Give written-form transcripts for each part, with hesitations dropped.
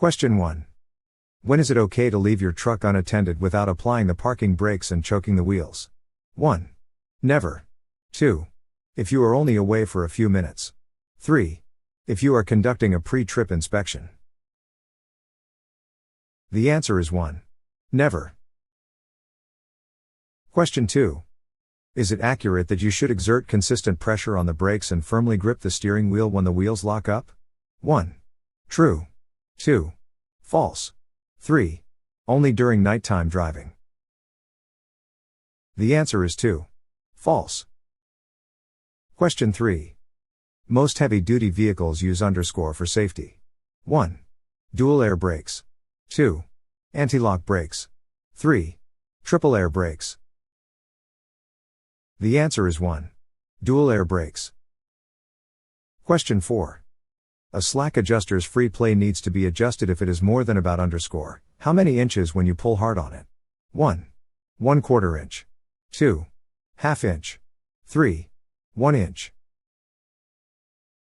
Question 1. When is it okay to leave your truck unattended without applying the parking brakes and choking the wheels? 1. Never. 2. If you are only away for a few minutes. 3. If you are conducting a pre-trip inspection. The answer is 1. Never. Question 2. Is it accurate that you should exert consistent pressure on the brakes and firmly grip the steering wheel when the wheels lock up? 1. True. 2. False. 3. Only during nighttime driving. The answer is 2. False. Question 3. Most heavy-duty vehicles use underscore for safety. 1. Dual air brakes. 2. Anti-lock brakes. 3. Triple air brakes. The answer is 1. Dual air brakes. Question 4. A slack adjuster's free play needs to be adjusted if it is more than about underscore. How many inches when you pull hard on it? 1. 1/4 inch. 2. 1/2 inch. 3. 1 inch.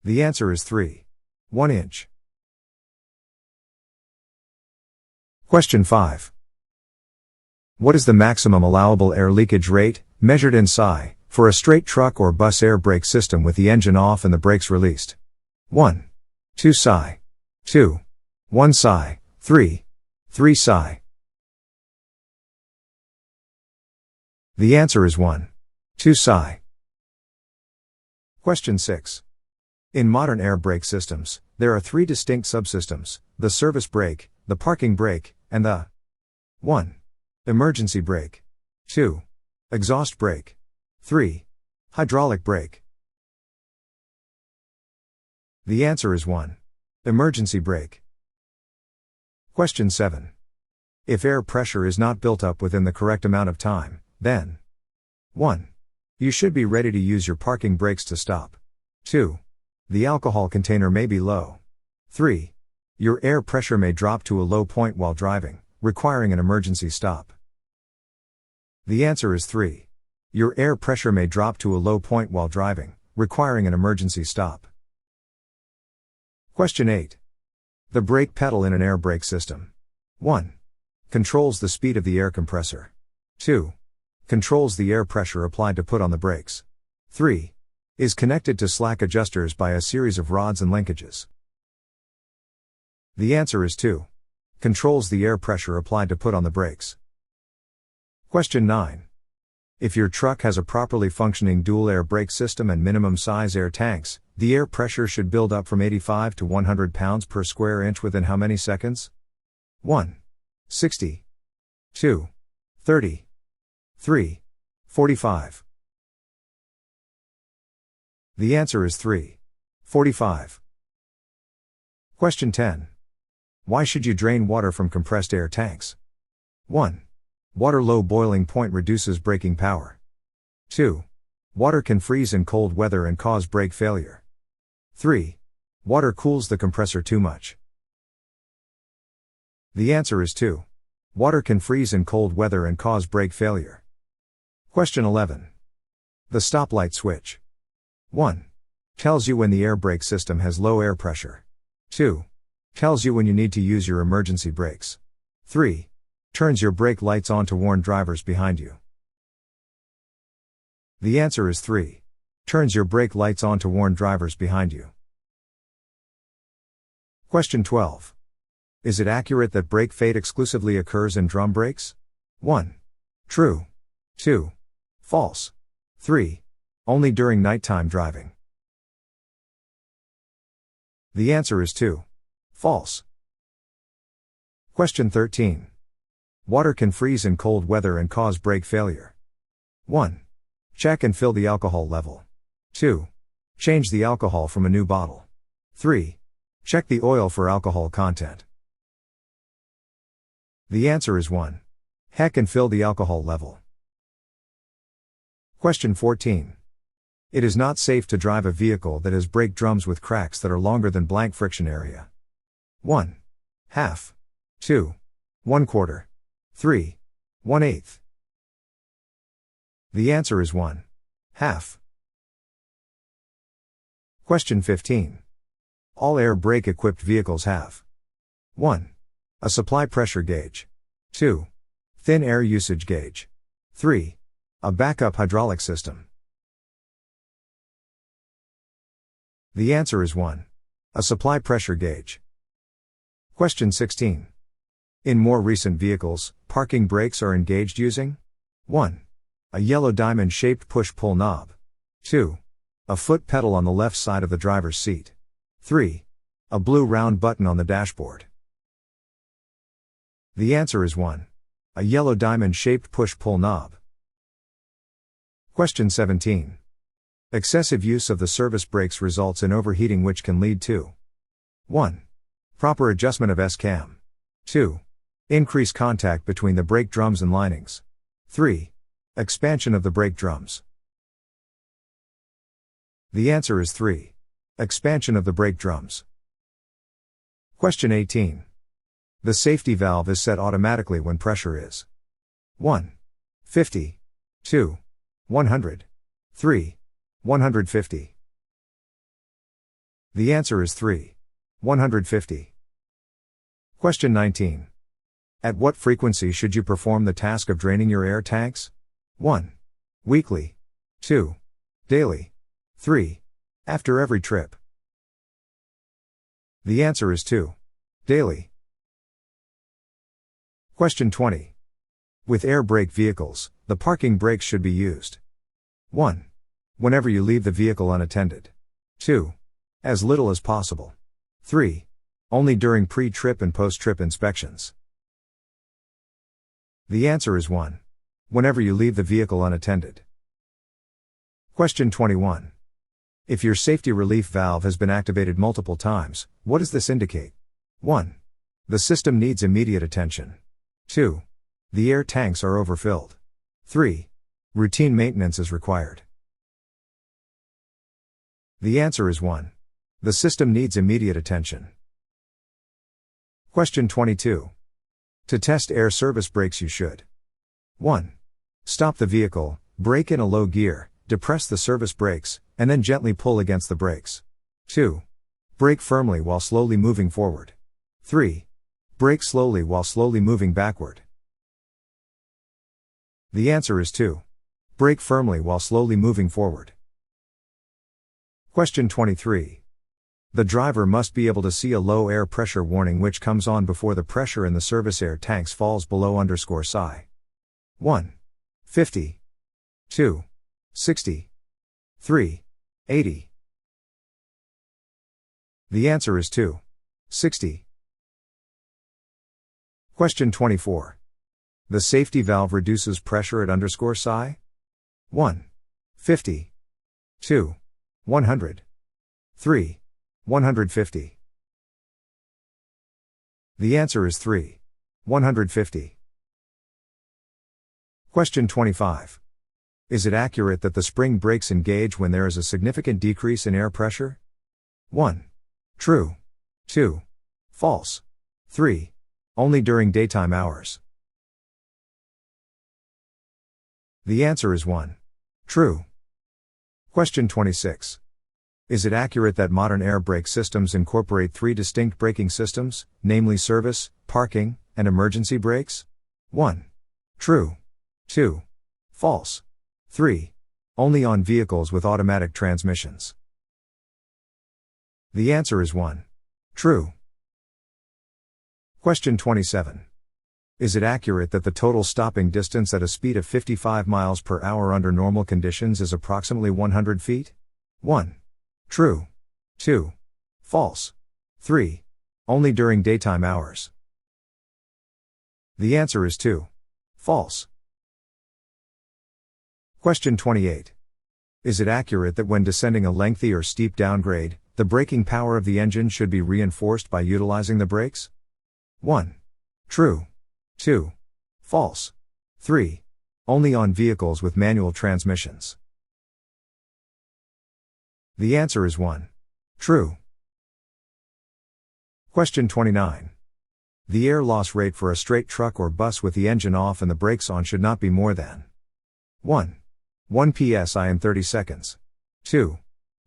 The answer is 3. 1 inch. Question 5. What is the maximum allowable air leakage rate, measured in psi, for a straight truck or bus air brake system with the engine off and the brakes released? 1. 2 psi. 2. 1 psi. 3. 3 psi. The answer is 1. 2 psi. Question 6. In modern air brake systems, there are 3 distinct subsystems: the service brake, the parking brake, and the 1. Emergency brake. 2. Exhaust brake. 3. Hydraulic brake. The answer is 1. Emergency brake. Question 7. If air pressure is not built up within the correct amount of time, then 1. You should be ready to use your parking brakes to stop. 2. The alcohol container may be low. 3. Your air pressure may drop to a low point while driving, requiring an emergency stop. The answer is 3. Your air pressure may drop to a low point while driving, requiring an emergency stop. Question 8. The brake pedal in an air brake system. 1. Controls the speed of the air compressor. 2. Controls the air pressure applied to put on the brakes. 3. Is connected to slack adjusters by a series of rods and linkages. The answer is 2. Controls the air pressure applied to put on the brakes. Question 9. If your truck has a properly functioning dual air brake system and minimum size air tanks, the air pressure should build up from 85 to 100 pounds per square inch within how many seconds? 1. 60. 2. 30. 3. 45. The answer is 3. 45. Question 10. Why should you drain water from compressed air tanks? 1. Water low boiling point reduces braking power. 2. Water can freeze in cold weather and cause brake failure. 3. Water cools the compressor too much. The answer is 2. Water can freeze in cold weather and cause brake failure. Question 11. The stoplight switch. 1. Tells you when the air brake system has low air pressure. 2. Tells you when you need to use your emergency brakes. 3. Turns your brake lights on to warn drivers behind you. The answer is 3. Turns your brake lights on to warn drivers behind you. Question 12. Is it accurate that brake fade exclusively occurs in drum brakes? 1. True. 2. False. 3. Only during nighttime driving. The answer is 2. False. Question 13. Water can freeze in cold weather and cause brake failure. 1. Check and fill the alcohol level. 2. Change the alcohol from a new bottle. 3. Check the oil for alcohol content. The answer is 1. Check and fill the alcohol level. Question 14. It is not safe to drive a vehicle that has brake drums with cracks that are longer than blank friction area. 1. Half. 2. 1/4. 3. 1/8. The answer is 1. Half. Question 15. All air brake equipped vehicles have 1. A supply pressure gauge. 2. Thin air usage gauge. 3. A backup hydraulic system. The answer is 1. A supply pressure gauge. Question 16. In more recent vehicles, parking brakes are engaged using 1. A yellow diamond-shaped push-pull knob. 2. A foot pedal on the left side of the driver's seat. 3. A blue round button on the dashboard. The answer is 1. A yellow diamond-shaped push-pull knob. Question 17. Excessive use of the service brakes results in overheating, which can lead to 1. Proper adjustment of S-cam. 2. Increase contact between the brake drums and linings. 3. Expansion of the brake drums. The answer is 3. Expansion of the brake drums. Question 18. The safety valve is set automatically when pressure is 1. 50. 2. 100. 3. 150. The answer is 3. 150. Question 19. At what frequency should you perform the task of draining your air tanks? 1. Weekly. 2. Daily. 3. After every trip. The answer is 2. Daily. Question 20. With air brake vehicles, the parking brakes should be used 1. Whenever you leave the vehicle unattended. 2. As little as possible. 3. Only during pre-trip and post-trip inspections. The answer is 1. Whenever you leave the vehicle unattended. Question 21. If your safety relief valve has been activated multiple times, what does this indicate? 1. The system needs immediate attention. 2. The air tanks are overfilled. 3. Routine maintenance is required. The answer is 1. The system needs immediate attention. Question 22. To test air service brakes you should 1. Stop the vehicle, brake in a low gear, depress the service brakes, and then gently pull against the brakes. 2. Brake firmly while slowly moving forward. 3. Brake slowly while slowly moving backward. The answer is 2. Brake firmly while slowly moving forward. Question 23. The driver must be able to see a low air pressure warning which comes on before the pressure in the service air tanks falls below _psi. 1. 50. 2. 60. 3. 80. The answer is 2. 60. Question 24. The safety valve reduces pressure at _psi? 1. 50. 2. 100. 3. 150. The answer is 3. 150. Question 25. Is it accurate that the spring brakes engage when there is a significant decrease in air pressure? 1. True. 2. False. 3. Only during daytime hours. The answer is 1. True. Question 26. Is it accurate that modern air brake systems incorporate 3 distinct braking systems, namely service, parking, and emergency brakes? 1. True. 2. False. 3. Only on vehicles with automatic transmissions. The answer is 1. True. Question 27. Is it accurate that the total stopping distance at a speed of 55 miles per hour under normal conditions is approximately 100 feet? 1. True. 2. False. 3. Only during daytime hours. The answer is 2. False. Question 28. Is it accurate that when descending a lengthy or steep downgrade, the braking power of the engine should be reinforced by utilizing the brakes? 1. True. 2. False. 3. Only on vehicles with manual transmissions. The answer is 1. True. Question 29. The air loss rate for a straight truck or bus with the engine off and the brakes on should not be more than 1. 1 psi in 30 seconds. 2.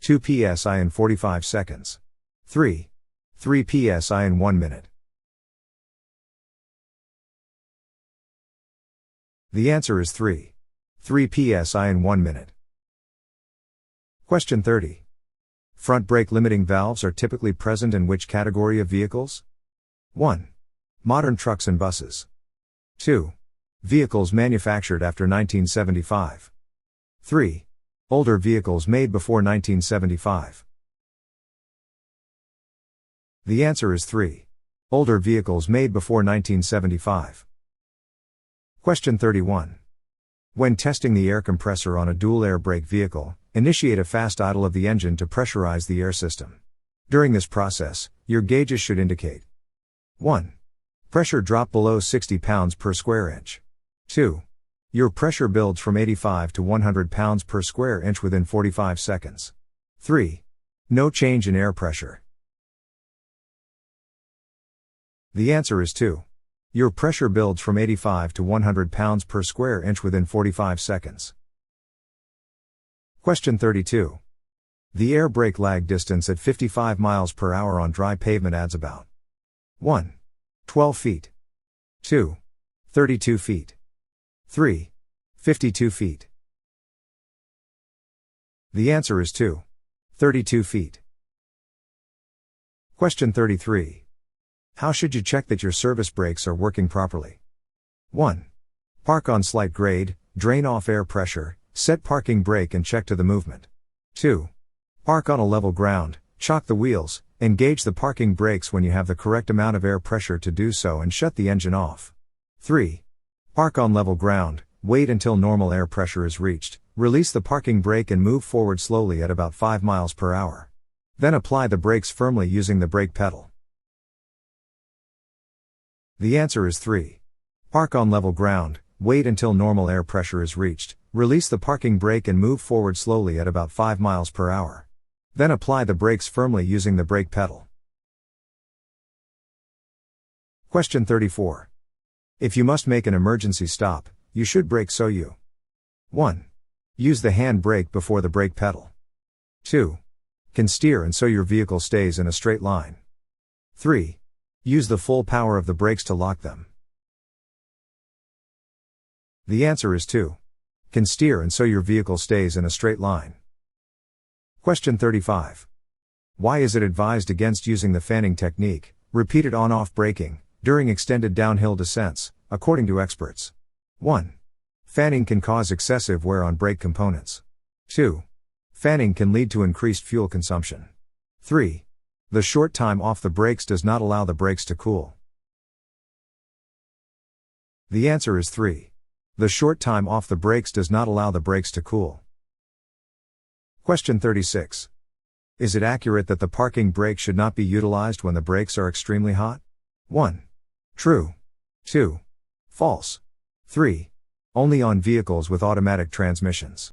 2 psi in 45 seconds. 3. 3 psi in 1 minute. The answer is 3. 3 psi in 1 minute. Question 30. Front brake limiting valves are typically present in which category of vehicles? 1. Modern trucks and buses. 2. Vehicles manufactured after 1975. 3. Older vehicles made before 1975. The answer is 3. Older vehicles made before 1975. Question 31. When testing the air compressor on a dual air brake vehicle, initiate a fast idle of the engine to pressurize the air system. During this process, your gauges should indicate 1. Pressure drop below 60 pounds per square inch. 2. Your pressure builds from 85 to 100 pounds per square inch within 45 seconds. 3. No change in air pressure. The answer is 2. Your pressure builds from 85 to 100 pounds per square inch within 45 seconds. Question 32. The air brake lag distance at 55 miles per hour on dry pavement adds about 1. 12 feet. 2. 32 feet. 3. 52 feet. The answer is 2. 32 feet. Question 33. How should you check that your service brakes are working properly? 1. Park on slight grade, drain off air pressure, set parking brake and check to the movement. 2. Park on a level ground, chock the wheels, engage the parking brakes when you have the correct amount of air pressure to do so and shut the engine off. 3. Park on level ground, wait until normal air pressure is reached, release the parking brake and move forward slowly at about 5 miles per hour. Then apply the brakes firmly using the brake pedal. The answer is 3. Park on level ground, wait until normal air pressure is reached, release the parking brake and move forward slowly at about 5 miles per hour. Then apply the brakes firmly using the brake pedal. Question 34. If you must make an emergency stop, you should brake so you 1. Use the hand brake before the brake pedal. 2. Can steer and so your vehicle stays in a straight line. 3. Use the full power of the brakes to lock them. The answer is 2. Can steer and so your vehicle stays in a straight line. Question 35. Why is it advised against using the fanning technique, repeated on-off braking, during extended downhill descents, according to experts? 1. Fanning can cause excessive wear on brake components. 2. Fanning can lead to increased fuel consumption. 3. The short time off the brakes does not allow the brakes to cool. The answer is 3. The short time off the brakes does not allow the brakes to cool. Question 36. Is it accurate that the parking brake should not be utilized when the brakes are extremely hot? 1. True. 2. False. 3. Only on vehicles with automatic transmissions.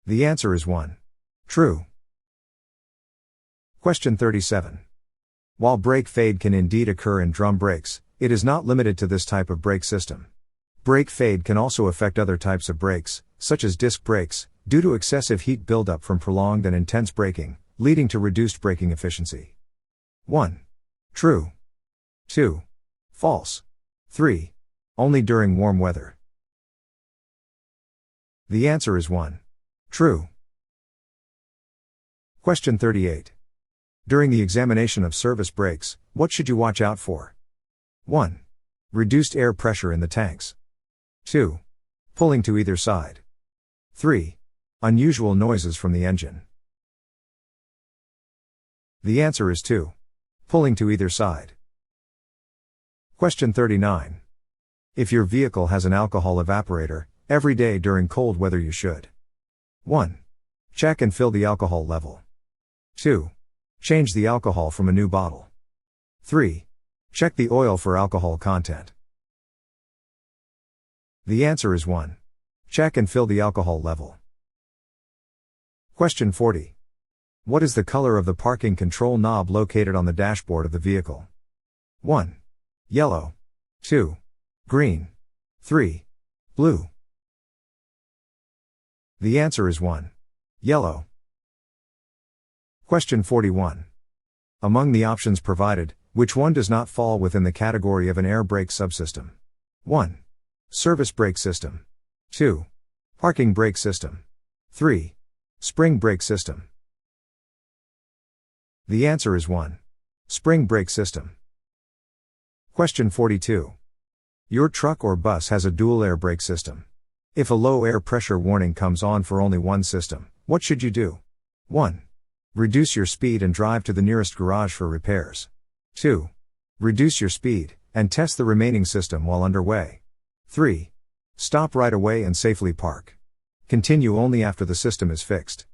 The answer is 1. True. Question 37. While brake fade can indeed occur in drum brakes, it is not limited to this type of brake system. Brake fade can also affect other types of brakes, such as disc brakes, due to excessive heat buildup from prolonged and intense braking, leading to reduced braking efficiency. 1. True. 2. False. 3. Only during warm weather. The answer is 1. True. Question 38. During the examination of service brakes, what should you watch out for? 1. Reduced air pressure in the tanks. 2. Pulling to either side. 3. Unusual noises from the engine. The answer is 2. Pulling to either side. Question 39. If your vehicle has an alcohol evaporator, every day during cold weather you should 1. Check and fill the alcohol level. 2. Change the alcohol from a new bottle. 3. Check the oil for alcohol content. The answer is 1. Check and fill the alcohol level. Question 40. What is the color of the parking control knob located on the dashboard of the vehicle? 1. Yellow. 2. Green. 3. Blue. The answer is 1. Yellow. Question 41. Among the options provided, which one does not fall within the category of an air brake subsystem? 1. Service brake system. 2. Parking brake system. 3. Spring brake system. The answer is 1. Spring brake system. Question 42. Your truck or bus has a dual air brake system. If a low air pressure warning comes on for only one system, what should you do? 1. Reduce your speed and drive to the nearest garage for repairs. 2. Reduce your speed and test the remaining system while underway. 3. Stop right away and safely park. Continue only after the system is fixed.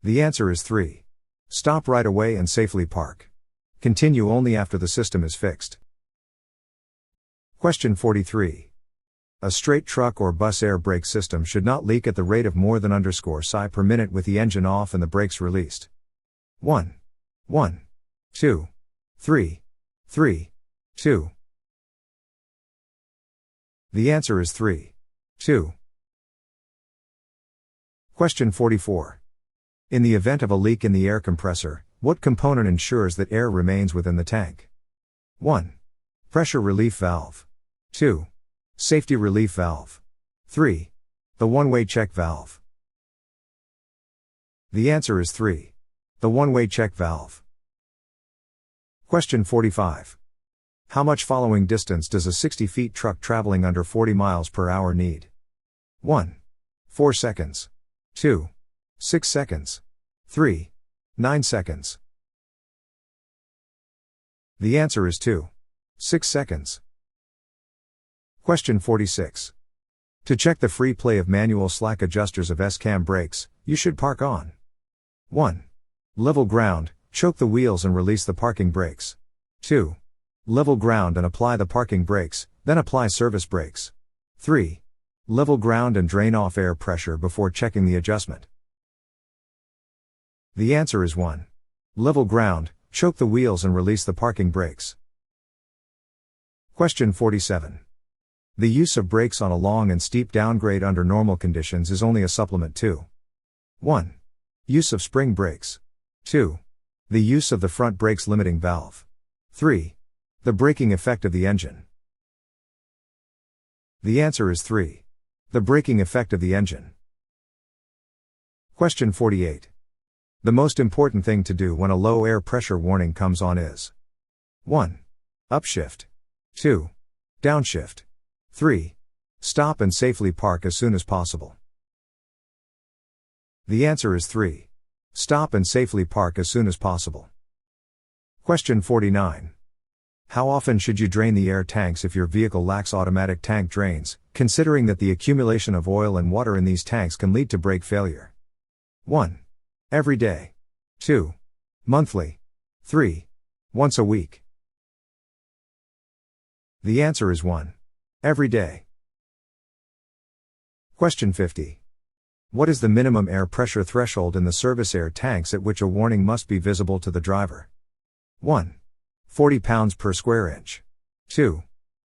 The answer is 3. Stop right away and safely park. Continue only after the system is fixed. Question 43. A straight truck or bus air brake system should not leak at the rate of more than _si per minute with the engine off and the brakes released. 1. 1. 2. 3. 3. 2. The answer is 3. 2. Question 44. In the event of a leak in the air compressor, what component ensures that air remains within the tank? 1. Pressure relief valve. 2. Safety relief valve. 3. The one-way check valve. The answer is 3. The one-way check valve. Question 45. How much following distance does a 60 feet truck traveling under 40 miles per hour need? 1. 4 seconds. 2. 6 seconds. 3. 9 seconds. The answer is 2. 6 seconds. Question 46. To check the free play of manual slack adjusters of S-cam brakes, you should park on 1. Level ground, choke the wheels and release the parking brakes. 2. Level ground and apply the parking brakes, then apply service brakes. 3. Level ground and drain off air pressure before checking the adjustment. The answer is 1. Level ground, choke the wheels and release the parking brakes. Question 47. The use of brakes on a long and steep downgrade under normal conditions is only a supplement to 1. Use of spring brakes. 2. The use of the front brakes limiting valve. 3. The braking effect of the engine. The answer is 3. The braking effect of the engine. Question 48. The most important thing to do when a low air pressure warning comes on is 1. Upshift. 2. Downshift. 3. Stop and safely park as soon as possible. The answer is 3. Stop and safely park as soon as possible. Question 49. How often should you drain the air tanks if your vehicle lacks automatic tank drains, considering that the accumulation of oil and water in these tanks can lead to brake failure? 1. Every day. 2. Monthly. 3. Once a week. The answer is 1. Every day. Question 50. What is the minimum air pressure threshold in the service air tanks at which a warning must be visible to the driver? 1. 40 pounds per square inch. 2.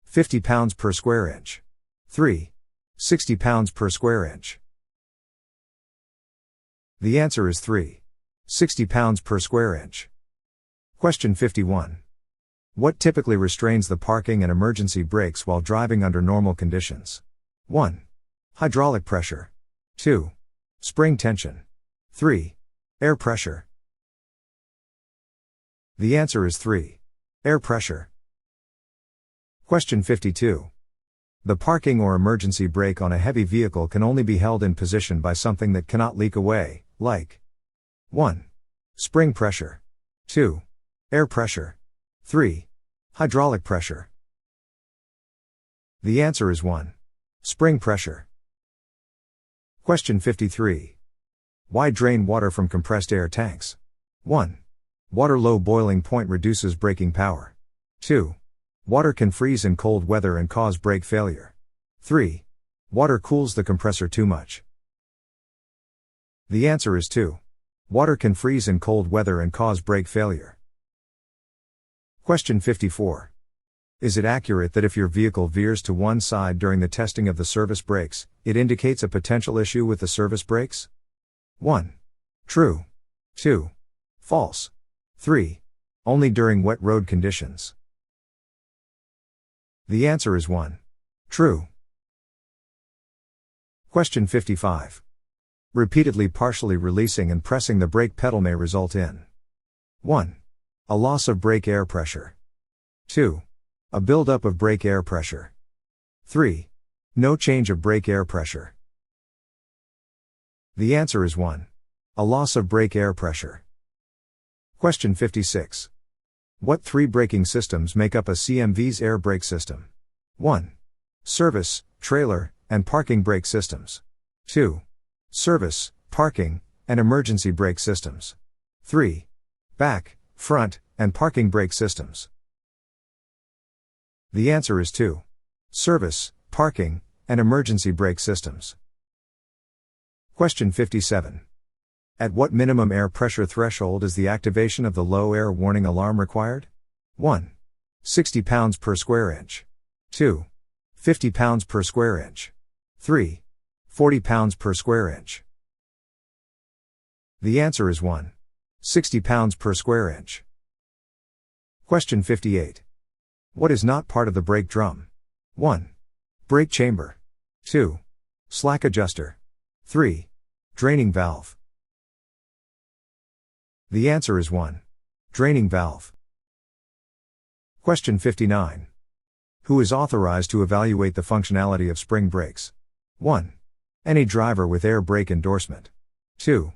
50 pounds per square inch. 3. 60 pounds per square inch. The answer is 3. 60 pounds per square inch. Question 51. What typically restrains the parking and emergency brakes while driving under normal conditions? 1. Hydraulic pressure. 2. Spring tension. 3. Air pressure. The answer is 3. Air pressure. Question 52. The parking or emergency brake on a heavy vehicle can only be held in position by something that cannot leak away, like 1. Spring pressure. 2. Air pressure. 3. Hydraulic pressure. The answer is 1. Spring pressure. Question 53. Why drain water from compressed air tanks? 1. Water low boiling point reduces braking power. 2. Water can freeze in cold weather and cause brake failure. 3. Water cools the compressor too much. The answer is 2. Water can freeze in cold weather and cause brake failure. Question 54. Is it accurate that if your vehicle veers to one side during the testing of the service brakes, it indicates a potential issue with the service brakes? 1. True. 2. False. 3. Only during wet road conditions. The answer is 1. True. Question 55. Repeatedly partially releasing and pressing the brake pedal may result in 1. A loss of brake air pressure. 2. A buildup of brake air pressure. 3. No change of brake air pressure. The answer is 1. A loss of brake air pressure. Question 56. What three braking systems make up a CMV's air brake system? 1. Service, trailer, and parking brake systems. 2. Service, parking, and emergency brake systems. 3. Back, front, and parking brake systems. The answer is 2. Service, parking, and emergency brake systems. Question 57. At what minimum air pressure threshold is the activation of the low air warning alarm required? 1. 60 pounds per square inch. 2. 50 pounds per square inch. 3. 40 pounds per square inch. The answer is 1. 60 pounds per square inch. Question 58. What is not part of the brake drum? 1. Brake chamber. 2. Slack adjuster. 3. Draining valve. The answer is 1. Draining valve. Question 59. Who is authorized to evaluate the functionality of spring brakes? 1. Any driver with air brake endorsement. 2.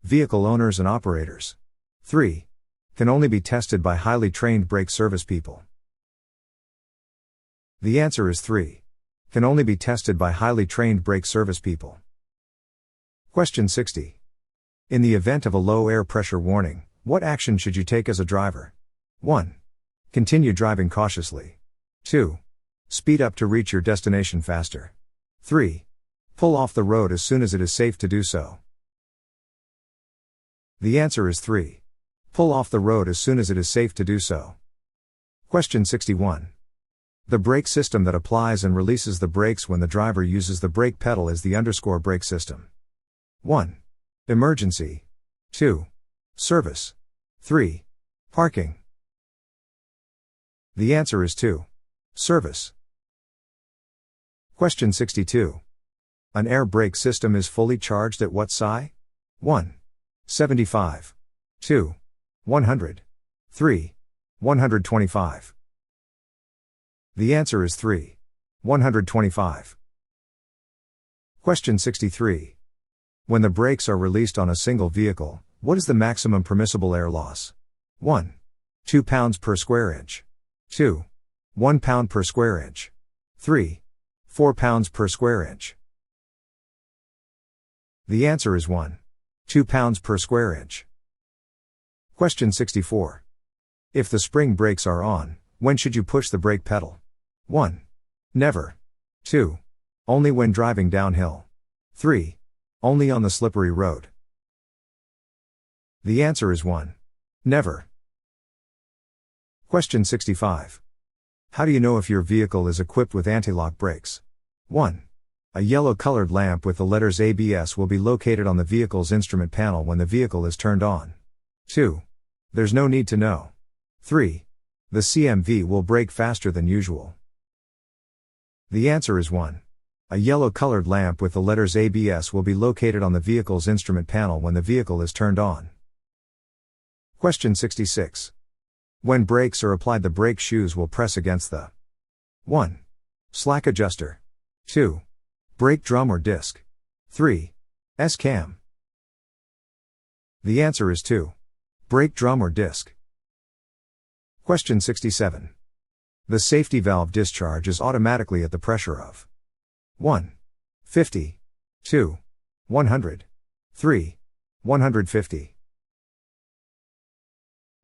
Vehicle owners and operators. 3. Can only be tested by highly trained brake service people. The answer is 3. Can only be tested by highly trained brake service people. Question 60. In the event of a low air pressure warning, what action should you take as a driver? 1. Continue driving cautiously. 2. Speed up to reach your destination faster. 3. Pull off the road as soon as it is safe to do so. The answer is 3. Pull off the road as soon as it is safe to do so. Question 61. The brake system that applies and releases the brakes when the driver uses the brake pedal is the underscore brake system. 1. Emergency. 2. Service. 3. Parking. The answer is 2. Service. Question 62. An air brake system is fully charged at what psi? 1. 75. 2. 100. 3. 125. The answer is 3. 125. Question 63. When the brakes are released on a single vehicle, what is the maximum permissible air loss? 1. 2 pounds per square inch. 2. 1 pound per square inch. 3. 4 pounds per square inch. The answer is 1. 2 pounds per square inch. Question 64. If the spring brakes are on, when should you push the brake pedal? 1. Never. 2. Only when driving downhill. 3. Only on the slippery road. The answer is 1. Never. Question 65. How do you know if your vehicle is equipped with anti-lock brakes? 1. A yellow-colored lamp with the letters ABS will be located on the vehicle's instrument panel when the vehicle is turned on. 2. There's no need to know. 3. The CMV will brake faster than usual. The answer is 1. A yellow-colored lamp with the letters ABS will be located on the vehicle's instrument panel when the vehicle is turned on. Question 66. When brakes are applied, the brake shoes will press against the 1. Slack adjuster. 2. Brake drum or disc. 3. S-cam. The answer is 2. Brake drum or disc. Question 67. The safety valve discharge is automatically at the pressure of 1. 50. 2. 100. 3. 150.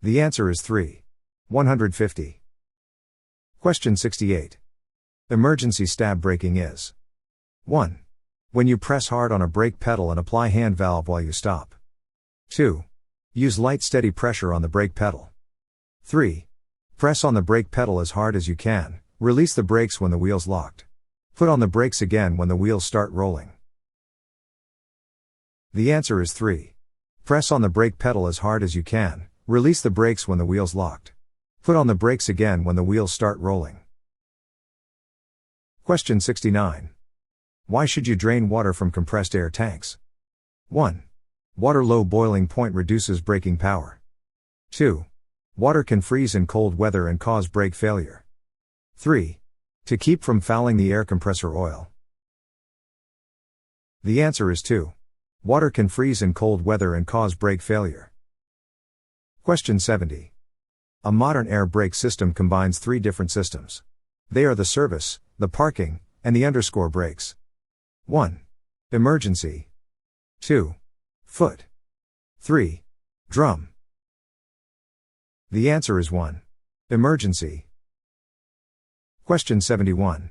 The answer is 3. 150. Question 68. Emergency stab braking is 1. When you press hard on a brake pedal and apply hand valve while you stop. 2. Use light steady pressure on the brake pedal. 3. Press on the brake pedal as hard as you can, release the brakes when the wheel's locked. Put on the brakes again when the wheels start rolling. The answer is 3. Press on the brake pedal as hard as you can, release the brakes when the wheel's locked. Put on the brakes again when the wheels start rolling. Question 69. Why should you drain water from compressed air tanks? 1. Water low boiling point reduces braking power. 2. Water can freeze in cold weather and cause brake failure. 3. To keep from fouling the air compressor oil. The answer is 2. Water can freeze in cold weather and cause brake failure. Question 70. A modern air brake system combines 3 different systems. They are the service, the parking, and the underscore brakes. 1. Emergency. 2. Foot. 3. Drum. The answer is 1. Emergency. Question 71.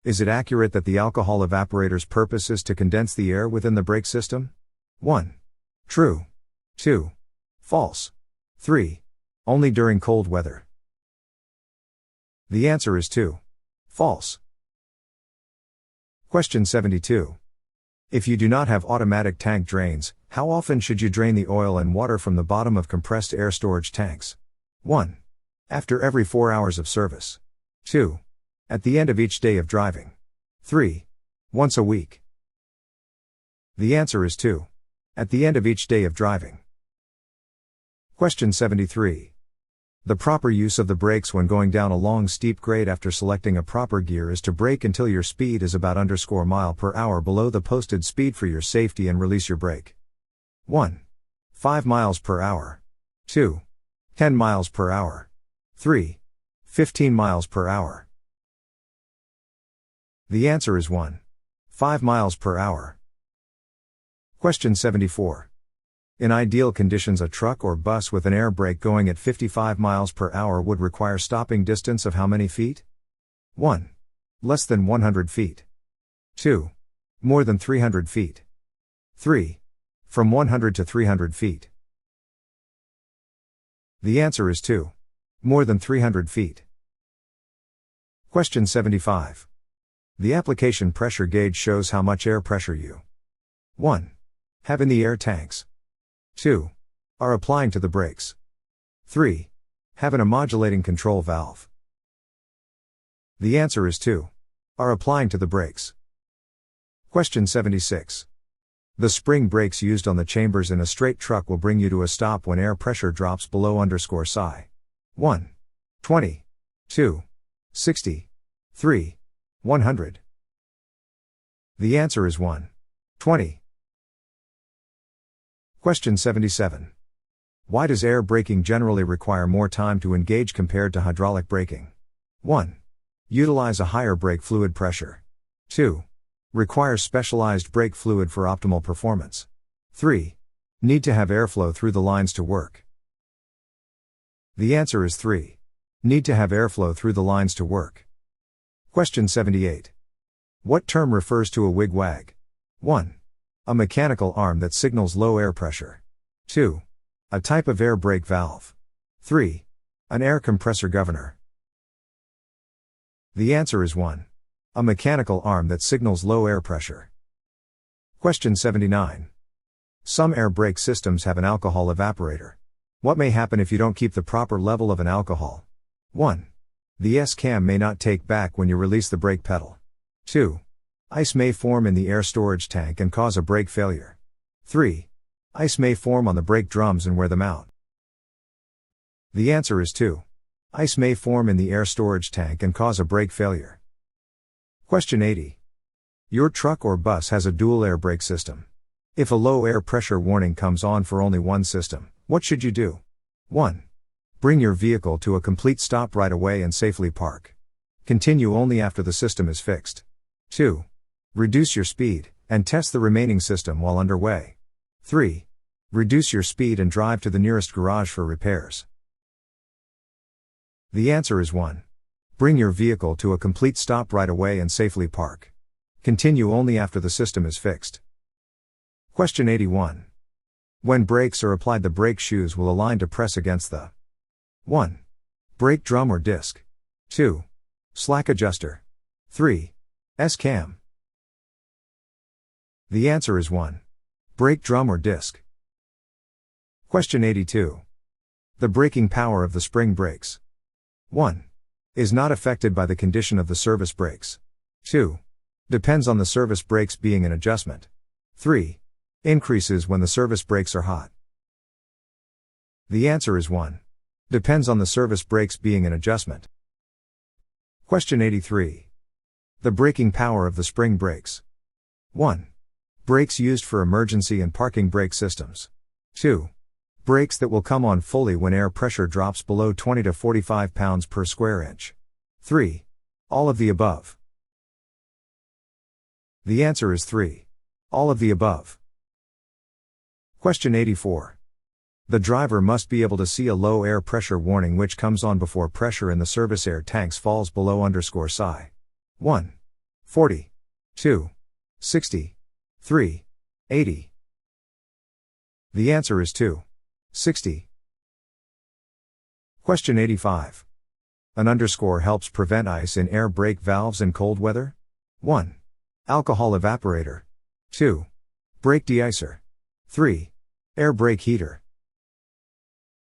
Is it accurate that the alcohol evaporator's purpose is to condense the air within the brake system? 1. True. 2. False. 3. Only during cold weather. The answer is 2. False. Question 72. If you do not have automatic tank drains, how often should you drain the oil and water from the bottom of compressed air storage tanks? 1. After every 4 hours of service. 2. At the end of each day of driving. 3. Once a week. The answer is 2. At the end of each day of driving. Question 73. The proper use of the brakes when going down a long steep grade after selecting a proper gear is to brake until your speed is about underscore mile per hour below the posted speed for your safety and release your brake. 1. 5 miles per hour. 2. 10 miles per hour. 3. 15 miles per hour. The answer is 1. 5 miles per hour. Question 74. In ideal conditions, a truck or bus with an air brake going at 55 miles per hour would require stopping distance of how many feet? 1. Less than 100 feet. 2. More than 300 feet. 3. From 100 to 300 feet. The answer is 2. More than 300 feet. Question 75. The application pressure gauge shows how much air pressure you 1. Have in the air tanks. 2. Are applying to the brakes. 3. Have in a modulating control valve. The answer is 2. Are applying to the brakes. Question 76. The spring brakes used on the chambers in a straight truck will bring you to a stop when air pressure drops below underscore psi. 1. 20. 2. 60. 3. 100. The answer is 1. 20. Question 77. Why does air braking generally require more time to engage compared to hydraulic braking? 1. Utilize a higher brake fluid pressure. 2. Require specialized brake fluid for optimal performance. 3. Need to have airflow through the lines to work. The answer is 3. Need to have airflow through the lines to work. Question 78. What term refers to a wig-wag? 1. A mechanical arm that signals low air pressure. 2. A type of air brake valve. 3. An air compressor governor. The answer is 1. A mechanical arm that signals low air pressure. Question 79. Some air brake systems have an alcohol evaporator. What may happen if you don't keep the proper level of an alcohol? 1. The S-cam may not take back when you release the brake pedal. 2. Ice may form in the air storage tank and cause a brake failure. 3. Ice may form on the brake drums and wear them out. The answer is 2. Ice may form in the air storage tank and cause a brake failure. Question 80. Your truck or bus has a dual air brake system. If a low air pressure warning comes on for only one system, what should you do? 1. Bring your vehicle to a complete stop right away and safely park. Continue only after the system is fixed. 2. Reduce your speed, and test the remaining system while underway. 3. Reduce your speed and drive to the nearest garage for repairs. The answer is 1. Bring your vehicle to a complete stop right away and safely park. Continue only after the system is fixed. Question 81. When brakes are applied, the brake shoes will align to press against the 1. Brake drum or disc. 2. Slack adjuster. 3. S-cam. The answer is 1. Brake drum or disc. Question 82. The braking power of the spring brakes. 1. Is not affected by the condition of the service brakes. 2. Depends on the service brakes being an adjustment. 3. Increases when the service brakes are hot. The answer is 1. Depends on the service brakes being an adjustment. Question 83. The braking power of the spring brakes. 1. Brakes used for emergency and parking brake systems. 2. Brakes that will come on fully when air pressure drops below 20 to 45 pounds per square inch. 3. All of the above. The answer is 3. All of the above. Question 84. The driver must be able to see a low air pressure warning which comes on before pressure in the service air tanks falls below _psi. 1. 40. 2. 60. 3. 80. The answer is 2. 60. Question 85. An underscore helps prevent ice in air brake valves in cold weather? 1. Alcohol evaporator. 2. Brake deicer. 3. Air brake heater.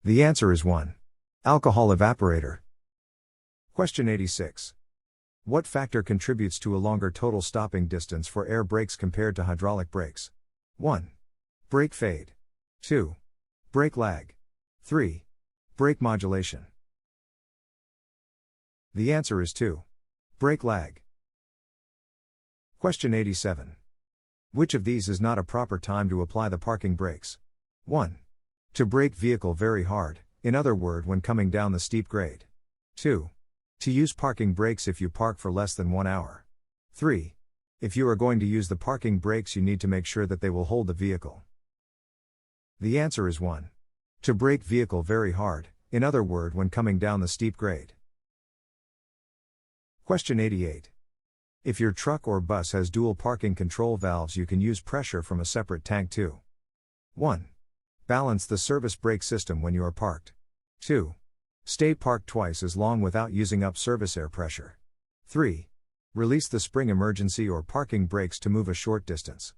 The answer is 1. Alcohol evaporator. Question 86. What factor contributes to a longer total stopping distance for air brakes compared to hydraulic brakes? 1. Brake fade. 2. Brake lag. 3. Brake modulation. The answer is 2. Brake lag. Question 87. Which of these is not a proper time to apply the parking brakes? 1. To brake vehicle very hard, in other words when coming down the steep grade. 2. To use parking brakes if you park for less than 1 hour. 3. If you are going to use the parking brakes you need to make sure that they will hold the vehicle. The answer is 1. To brake vehicle very hard, in other words when coming down the steep grade. Question 88. If your truck or bus has dual parking control valves you can use pressure from a separate tank too. 1. Balance the service brake system when you are parked. 2. Stay parked twice as long without using up service air pressure. 3. Release the spring emergency or parking brakes to move a short distance.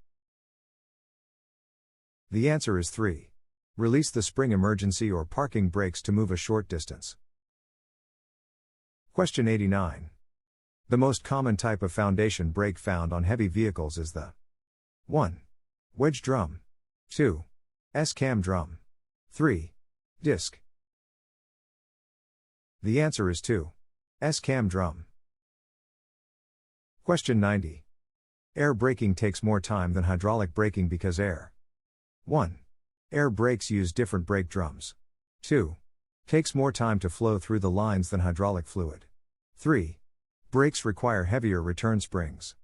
The answer is 3. Release the spring emergency or parking brakes to move a short distance. Question 89. The most common type of foundation brake found on heavy vehicles is the 1. Wedge drum. 2. S-cam drum. 3. Disc. The answer is 2. S-cam drum. Question 90. Air braking takes more time than hydraulic braking because air. 1. Air brakes use different brake drums. 2. Takes more time to flow through the lines than hydraulic fluid. 3. Brakes require heavier return springs.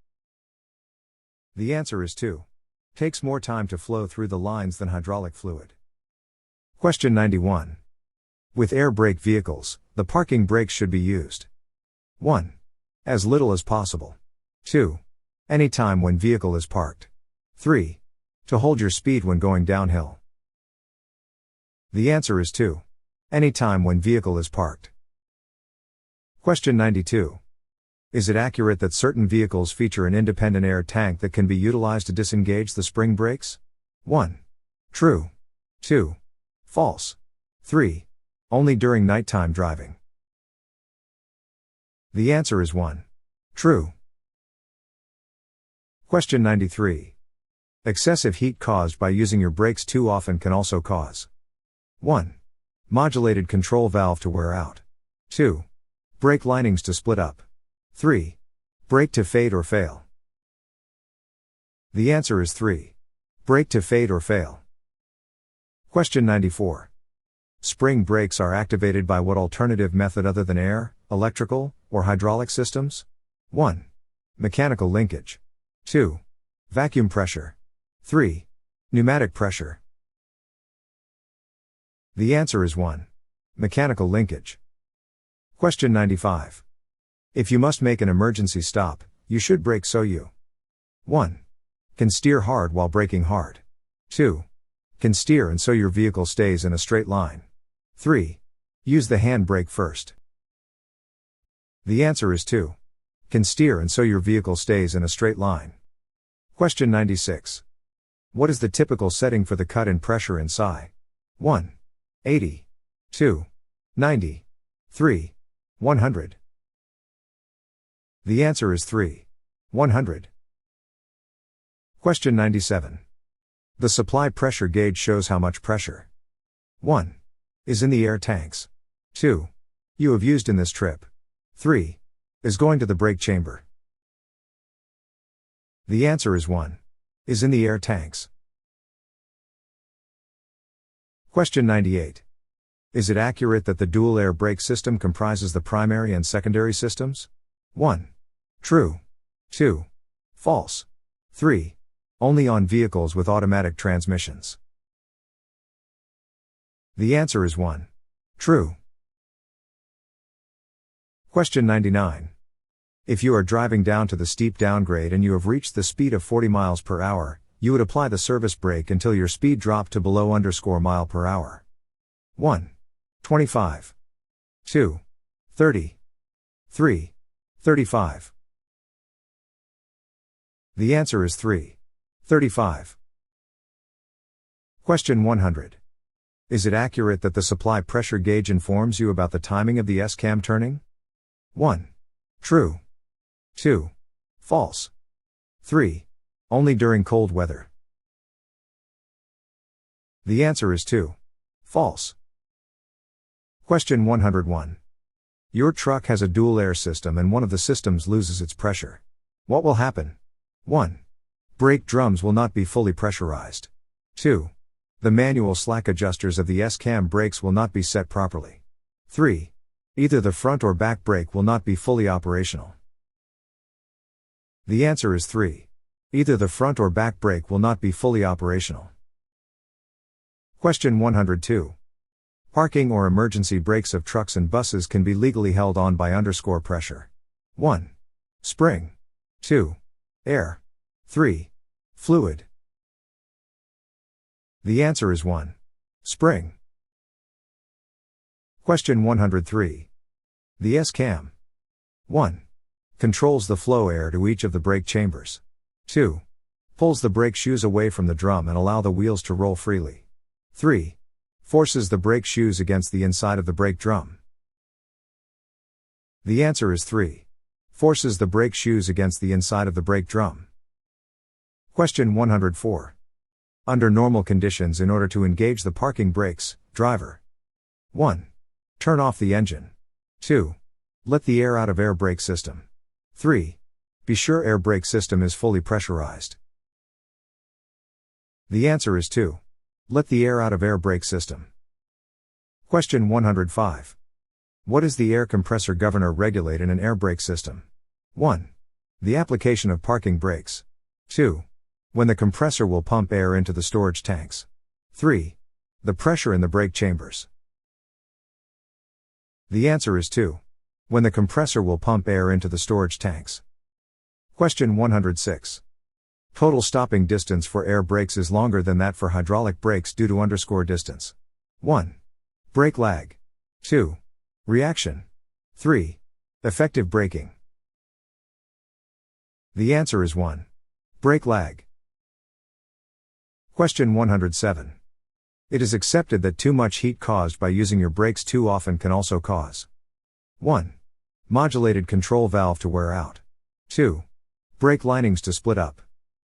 The answer is 2. Takes more time to flow through the lines than hydraulic fluid. Question 91. With air brake vehicles, the parking brakes should be used. 1. As little as possible. 2. Any time when vehicle is parked. 3. To hold your speed when going downhill. The answer is 2. Any time when vehicle is parked. Question 92. Is it accurate that certain vehicles feature an independent air tank that can be utilized to disengage the spring brakes? 1. True. 2. False. 3. Only during nighttime driving. The answer is 1. True. Question 93. Excessive heat caused by using your brakes too often can also cause 1. Modulated control valve to wear out. 2. Brake linings to split up. 3. Brake to fade or fail. The answer is 3. Brake to fade or fail. Question 94. Spring brakes are activated by what alternative method other than air, electrical, or hydraulic systems? 1. Mechanical linkage. 2. Vacuum pressure. 3. Pneumatic pressure. The answer is 1. Mechanical linkage. Question 95. If you must make an emergency stop, you should brake so you 1. Can steer hard while braking hard. 2. Can steer and so your vehicle stays in a straight line. 3. Use the handbrake first. The answer is 2. Can steer and so your vehicle stays in a straight line. Question 96. What is the typical setting for the cut in pressure in psi? 1. 80. 2. 90. 3. 100. The answer is 3. 100. Question 97. The supply pressure gauge shows how much pressure 1. Is in the air tanks. 2. You have used in this trip. 3. Is going to the brake chamber. The answer is 1. Is in the air tanks. Question 98. Is it accurate that the dual air brake system comprises the primary and secondary systems? 1. True. 2. False. 3. Only on vehicles with automatic transmissions. The answer is 1. True. Question 99. If you are driving down to the steep downgrade and you have reached the speed of 40 miles per hour, you would apply the service brake until your speed dropped to below _mile per hour. 1. 25. 2. 30. 3. 35. The answer is 3. 35. Question 100. Is it accurate that the supply pressure gauge informs you about the timing of the S-cam turning? 1. True. 2. False. 3. Only during cold weather. The answer is 2. False. Question 101. Your truck has a dual air system and one of the systems loses its pressure. What will happen? 1. Brake drums will not be fully pressurized. 2. The manual slack adjusters of the S-cam brakes will not be set properly. 3. Either the front or back brake will not be fully operational. The answer is 3. Either the front or back brake will not be fully operational. Question 102. Parking or emergency brakes of trucks and buses can be legally held on by _pressure. 1. Spring. 2. Air. 3. Fluid. The answer is 1. Spring. Question 103. The S-cam. 1. Controls the flow air to each of the brake chambers. 2. Pulls the brake shoes away from the drum and allow the wheels to roll freely. 3. Forces the brake shoes against the inside of the brake drum. The answer is 3. Forces the brake shoes against the inside of the brake drum. Question 104. Under normal conditions, in order to engage the parking brakes, driver. 1. Turn off the engine. 2. Let the air out of air brake system. 3. Be sure air brake system is fully pressurized. The answer is 2. Let the air out of air brake system. Question 105. What is the air compressor governor regulate in an air brake system? 1. The application of parking brakes. 2. When the compressor will pump air into the storage tanks. 3. The pressure in the brake chambers. The answer is 2. When the compressor will pump air into the storage tanks. Question 106. Total stopping distance for air brakes is longer than that for hydraulic brakes due to _distance. 1. Brake lag. 2. Reaction. 3. Effective braking. The answer is 1. Brake lag. Question 107. It is accepted that too much heat caused by using your brakes too often can also cause 1. Modulated control valve to wear out. 2. Brake linings to split up.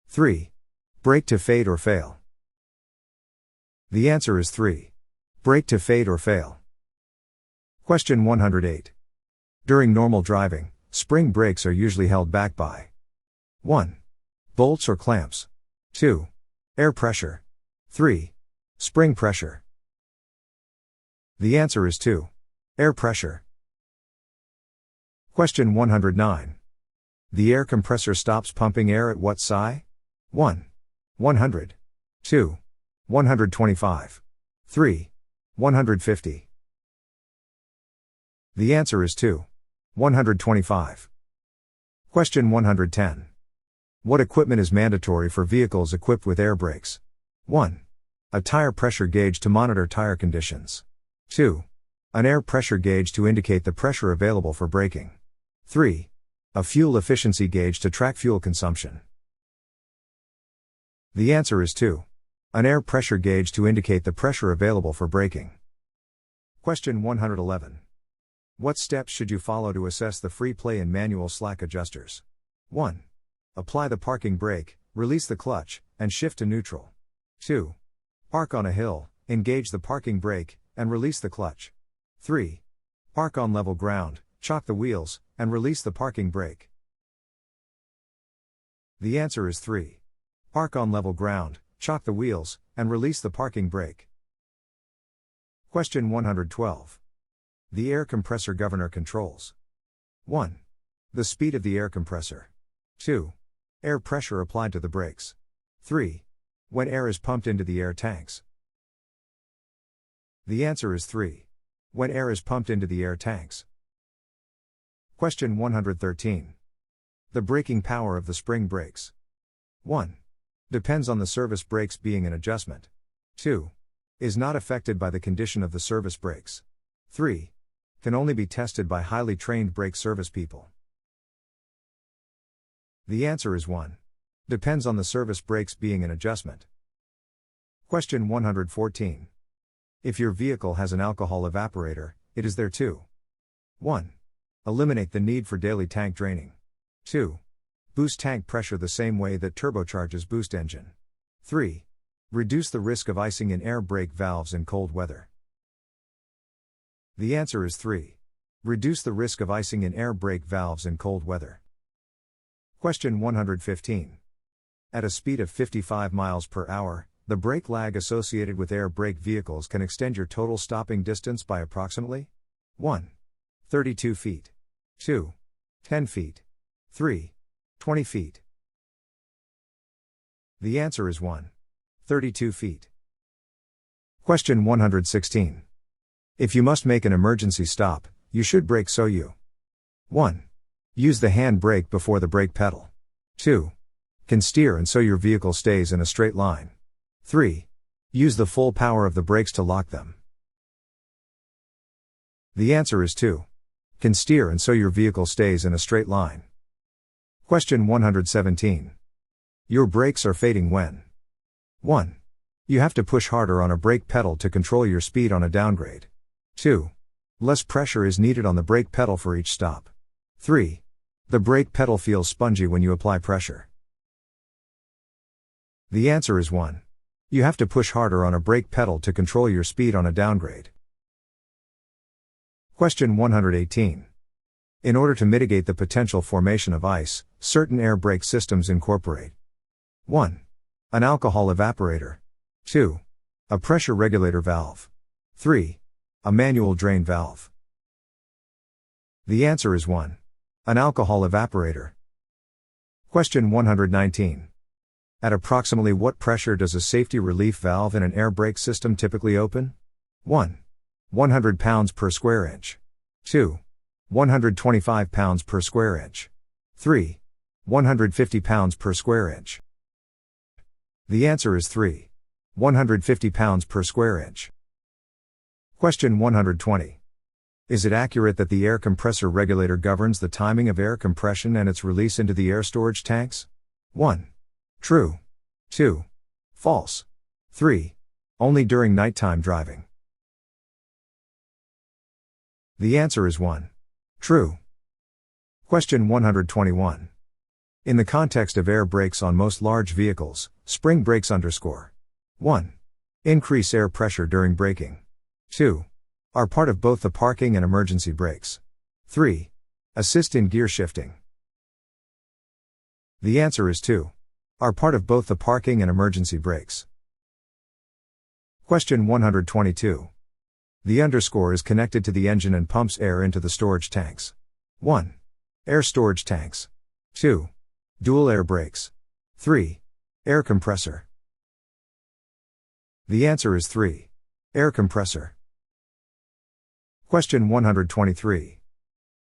3. Brake to fade or fail. The answer is 3. Brake to fade or fail. Question 108. During normal driving, spring brakes are usually held back by 1. Bolts or clamps. 2. Air pressure. 3. Spring pressure. The answer is 2. Air pressure. Question 109. The air compressor stops pumping air at what psi? 1. 100. 2. 125. 3. 150. The answer is 2. 125. Question 110. What equipment is mandatory for vehicles equipped with air brakes? 1. A tire pressure gauge to monitor tire conditions. 2. An air pressure gauge to indicate the pressure available for braking. 3. A fuel efficiency gauge to track fuel consumption. The answer is 2. An air pressure gauge to indicate the pressure available for braking. Question 111. What steps should you follow to assess the free play in manual slack adjusters? 1. Apply the parking brake, release the clutch, and shift to neutral. 2. Park on a hill, engage the parking brake, and release the clutch. 3. Park on level ground, chock the wheels, and release the parking brake. The answer is 3. Park on level ground, chock the wheels, and release the parking brake. Question 112. The air compressor governor controls. 1. The speed of the air compressor. 2. Air pressure applied to the brakes. 3. When air is pumped into the air tanks. The answer is 3. When air is pumped into the air tanks. Question 113. The braking power of the spring brakes. 1. Depends on the service brakes being an adjustment. 2. Is not affected by the condition of the service brakes. 3. Can only be tested by highly trained brake service people. The answer is 1. Depends on the service brakes being an adjustment. Question 114. If your vehicle has an alcohol evaporator, it is there too. 1. Eliminate the need for daily tank draining. 2. Boost tank pressure the same way that turbocharges boost engine. 3. Reduce the risk of icing in air brake valves in cold weather. The answer is 3. Reduce the risk of icing in air brake valves in cold weather. Question 115. At a speed of 55 miles per hour, the brake lag associated with air brake vehicles can extend your total stopping distance by approximately 1. 32 feet. 2. 10 feet. 3. 20 feet. The answer is 1. 32 feet. Question 116. If you must make an emergency stop, you should brake so you 1. Use the hand brake before the brake pedal. 2. Can steer and so your vehicle stays in a straight line. 3. Use the full power of the brakes to lock them. The answer is 2. Can steer and so your vehicle stays in a straight line. Question 117. Your brakes are fading when 1. You have to push harder on a brake pedal to control your speed on a downgrade. 2. Less pressure is needed on the brake pedal for each stop. 3. The brake pedal feels spongy when you apply pressure. The answer is 1. You have to push harder on a brake pedal to control your speed on a downgrade. Question 118. In order to mitigate the potential formation of ice, certain air brake systems incorporate 1. An alcohol evaporator. 2. A pressure regulator valve. 3. A manual drain valve. The answer is 1. An alcohol evaporator. Question 119. At approximately what pressure does a safety relief valve in an air brake system typically open? 1. 100 pounds per square inch. 2. 125 pounds per square inch. 3. 150 pounds per square inch. The answer is 3. 150 pounds per square inch. Question 120. Is it accurate that the air compressor regulator governs the timing of air compression and its release into the air storage tanks? 1. True. 2. False. 3. Only during nighttime driving. The answer is 1. True. Question 121. In the context of air brakes on most large vehicles, spring brakes underscore 1. Increase air pressure during braking. 2. Are part of both the parking and emergency brakes. 3. Assist in gear shifting. The answer is 2. Are part of both the parking and emergency brakes. Question 122. The underscore is connected to the engine and pumps air into the storage tanks. 1. Air storage tanks. 2. Dual air brakes. 3. Air compressor. The answer is 3. Air compressor. Question 123.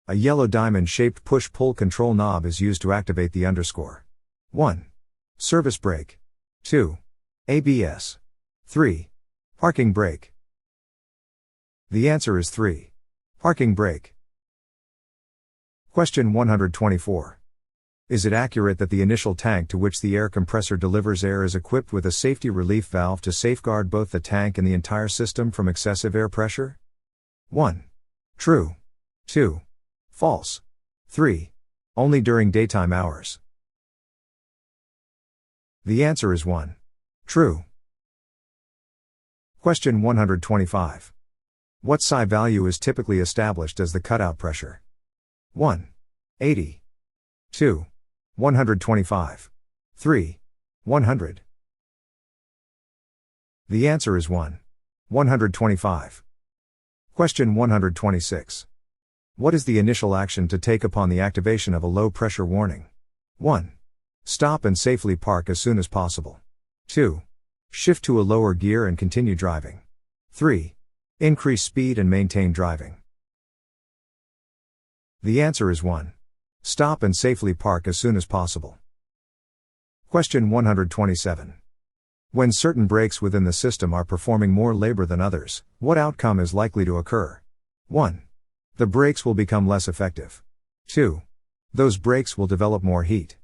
A yellow diamond-shaped push-pull control knob is used to activate the underscore. 1. Service brake. 2. ABS. 3. Parking brake. The answer is 3. Parking brake. Question 124. Is it accurate that the initial tank to which the air compressor delivers air is equipped with a safety relief valve to safeguard both the tank and the entire system from excessive air pressure? 1. True. 2. False. 3. Only during daytime hours. The answer is 1. True. Question 125. What psi value is typically established as the cutout pressure? 1. 80. 2. 125. 3. 100. The answer is 1. 125. Question 126. What is the initial action to take upon the activation of a low pressure warning? 1. Stop and safely park as soon as possible. 2. Shift to a lower gear and continue driving. 3. Increase speed and maintain driving. The answer is 1. Stop and safely park as soon as possible. Question 127. When certain brakes within the system are performing more labor than others, what outcome is likely to occur? 1. The brakes will become less effective. 2. Those brakes will develop more heat.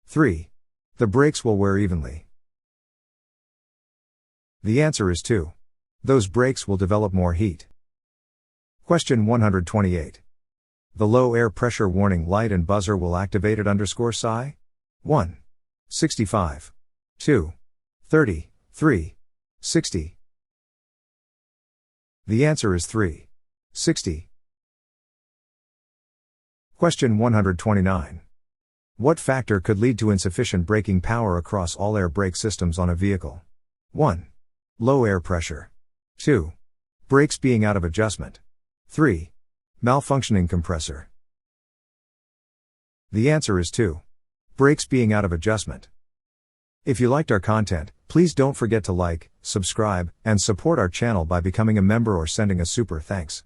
3. The brakes will wear evenly. The answer is 2. Those brakes will develop more heat. Question 128. The low air pressure warning light and buzzer will activate at _psi? 1. 65. 2. 30. 3. 60. The answer is 3. 60. Question 129. What factor could lead to insufficient braking power across all air brake systems on a vehicle? 1. Low air pressure. 2. Brakes being out of adjustment. 3. Malfunctioning compressor. The answer is 2. Brakes being out of adjustment. If you liked our content, please don't forget to like, subscribe, and support our channel by becoming a member or sending a super thanks.